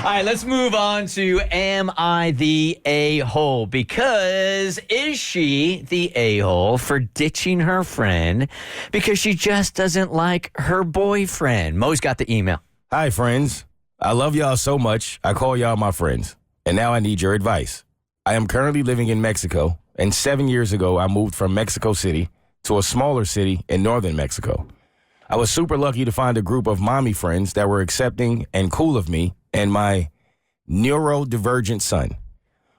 All right, let's move on to Am I the A-hole? Because is she the A-hole for ditching her friend because she just doesn't like her boyfriend? Mo's got the email. Hi, friends. I love y'all so much, I call y'all my friends. And now I need your advice. I am currently living in Mexico, and 7 years ago, I moved from Mexico City to a smaller city in northern Mexico. I was super lucky to find a group of mommy friends that were accepting and cool of me and my neurodivergent son.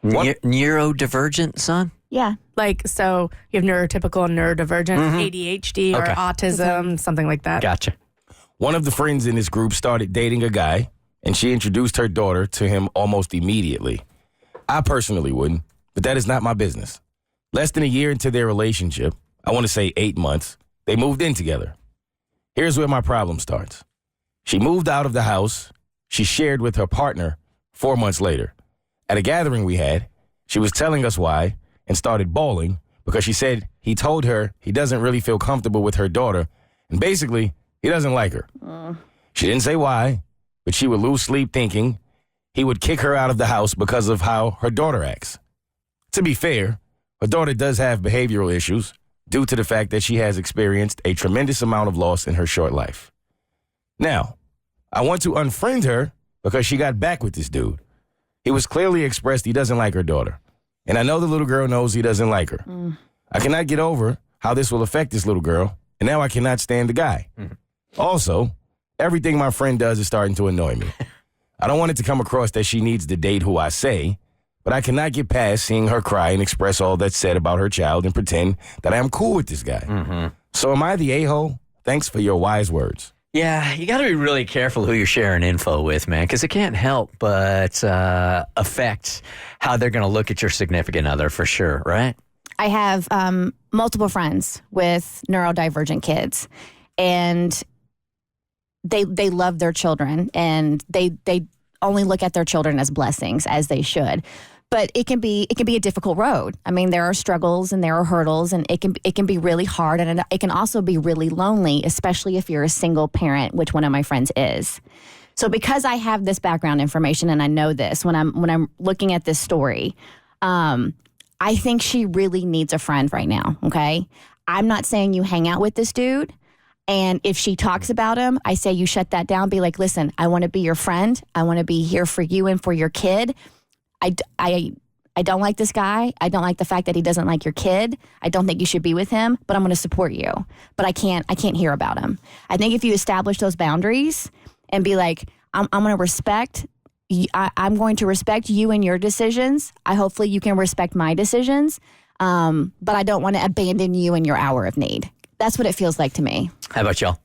Neurodivergent son? Yeah. Like, so you have neurotypical and neurodivergent, ADHD or Okay. autism, something like that. Gotcha. One of the friends in this group started dating a guy, and she introduced her daughter to him almost immediately. I personally wouldn't, but that is not my business. Less than a year into their relationship, I want to say 8 months, they moved in together. Here's where my problem starts. She moved out of the house she shared with her partner 4 months later. At a gathering we had, she was telling us why and started bawling because she said he told her he doesn't really feel comfortable with her daughter and basically he doesn't like her. She didn't say why, but she would lose sleep thinking he would kick her out of the house because of how her daughter acts. To be fair, her daughter does have behavioral issues due to the fact that she has experienced a tremendous amount of loss in her short life. Now, I want to unfriend her because she got back with this dude. He was clearly expressed he doesn't like her daughter. And I know the little girl knows he doesn't like her. I cannot get over how this will affect this little girl, and now I cannot stand the guy. Also, everything my friend does is starting to annoy me. I don't want it to come across that she needs to date who I say, but I cannot get past seeing her cry and express all that's said about her child and pretend that I am cool with this guy. So am I the a-hole? Thanks for your wise words. Yeah, you got to be really careful who you're sharing info with, man, because it can't help but affect how they're going to look at your significant other for sure, right? I have multiple friends with neurodivergent kids, and they love their children, and they only look at their children as blessings, as they should. But it can be a difficult road. I mean, there are struggles and there are hurdles, and it can be really hard, and it can also be really lonely, especially if you're a single parent, which one of my friends is. So because I have this background information and I know this, when I'm looking at this story, I think she really needs a friend right now. Okay, I'm not saying you hang out with this dude. And if she talks about him, I say you shut that down. Be like, listen, I want to be your friend. I want to be here for you and for your kid. I don't like this guy. I don't like the fact that he doesn't like your kid. I don't think you should be with him, but I'm going to support you. But I can't hear about him. I think if you establish those boundaries and be like, I'm going to respect, I'm going to respect you and your decisions. Hopefully you can respect my decisions. But I don't want to abandon you in your hour of need. That's what it feels like to me. How about y'all?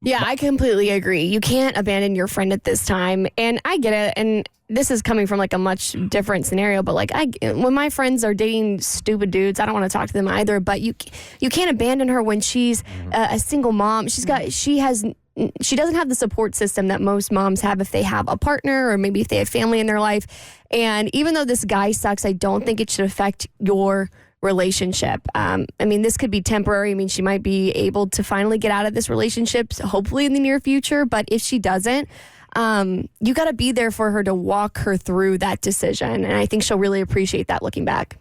Yeah, I completely agree. You can't abandon your friend at this time. And I get it. And this is coming from like a much different scenario. But like when my friends are dating stupid dudes, I don't want to talk to them either. But you can't abandon her when she's a single mom. She doesn't have the support system that most moms have if they have a partner or maybe if they have family in their life. And even though this guy sucks, I don't think it should affect your relationship. I mean, this could be temporary. I mean, she might be able to finally get out of this relationship, hopefully in the near future. But if she doesn't, you got to be there for her to walk her through that decision. And I think she'll really appreciate that looking back.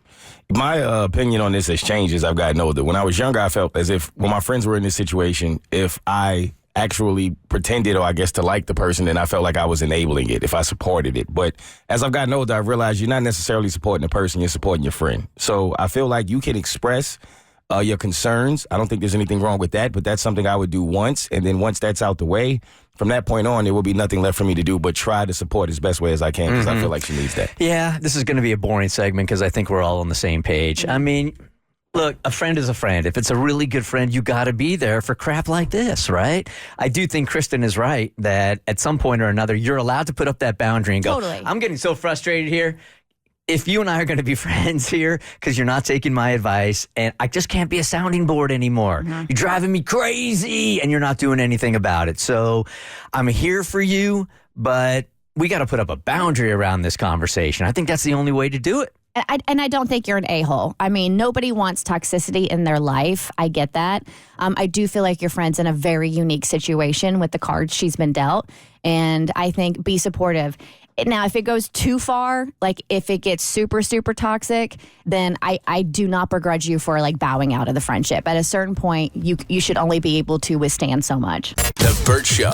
My opinion on this has changed as I've gotten older. When I was younger, I felt as if when my friends were in this situation, if I actually pretended or I guess to like the person, then I felt like I was enabling it if I supported it. But as I've gotten older, I've realized you're not necessarily supporting the person, you're supporting your friend. So I feel like you can express your concerns. I don't think there's anything wrong with that, but that's something I would do once. And then once that's out the way, from that point on, there will be nothing left for me to do but try to support as best way as I can because I feel like she needs that. Yeah, this is going to be a boring segment because I think we're all on the same page. I mean, look, a friend is a friend. If it's a really good friend, you got to be there for crap like this, right? I do think Kristen is right that at some point or another, you're allowed to put up that boundary and go, Totally. I'm getting so frustrated here. If you and I are going to be friends here because you're not taking my advice and I just can't be a sounding board anymore. You're driving me crazy and you're not doing anything about it. So I'm here for you, but we got to put up a boundary around this conversation. I think that's the only way to do it. And I don't think you're an a-hole. I mean, nobody wants toxicity in their life. I get that. I do feel like your friend's in a very unique situation with the cards she's been dealt. And I think be supportive. Now, if it goes too far, like if it gets super, super toxic, then I do not begrudge you for like bowing out of the friendship. At a certain point, you should only be able to withstand so much. The Bert Show.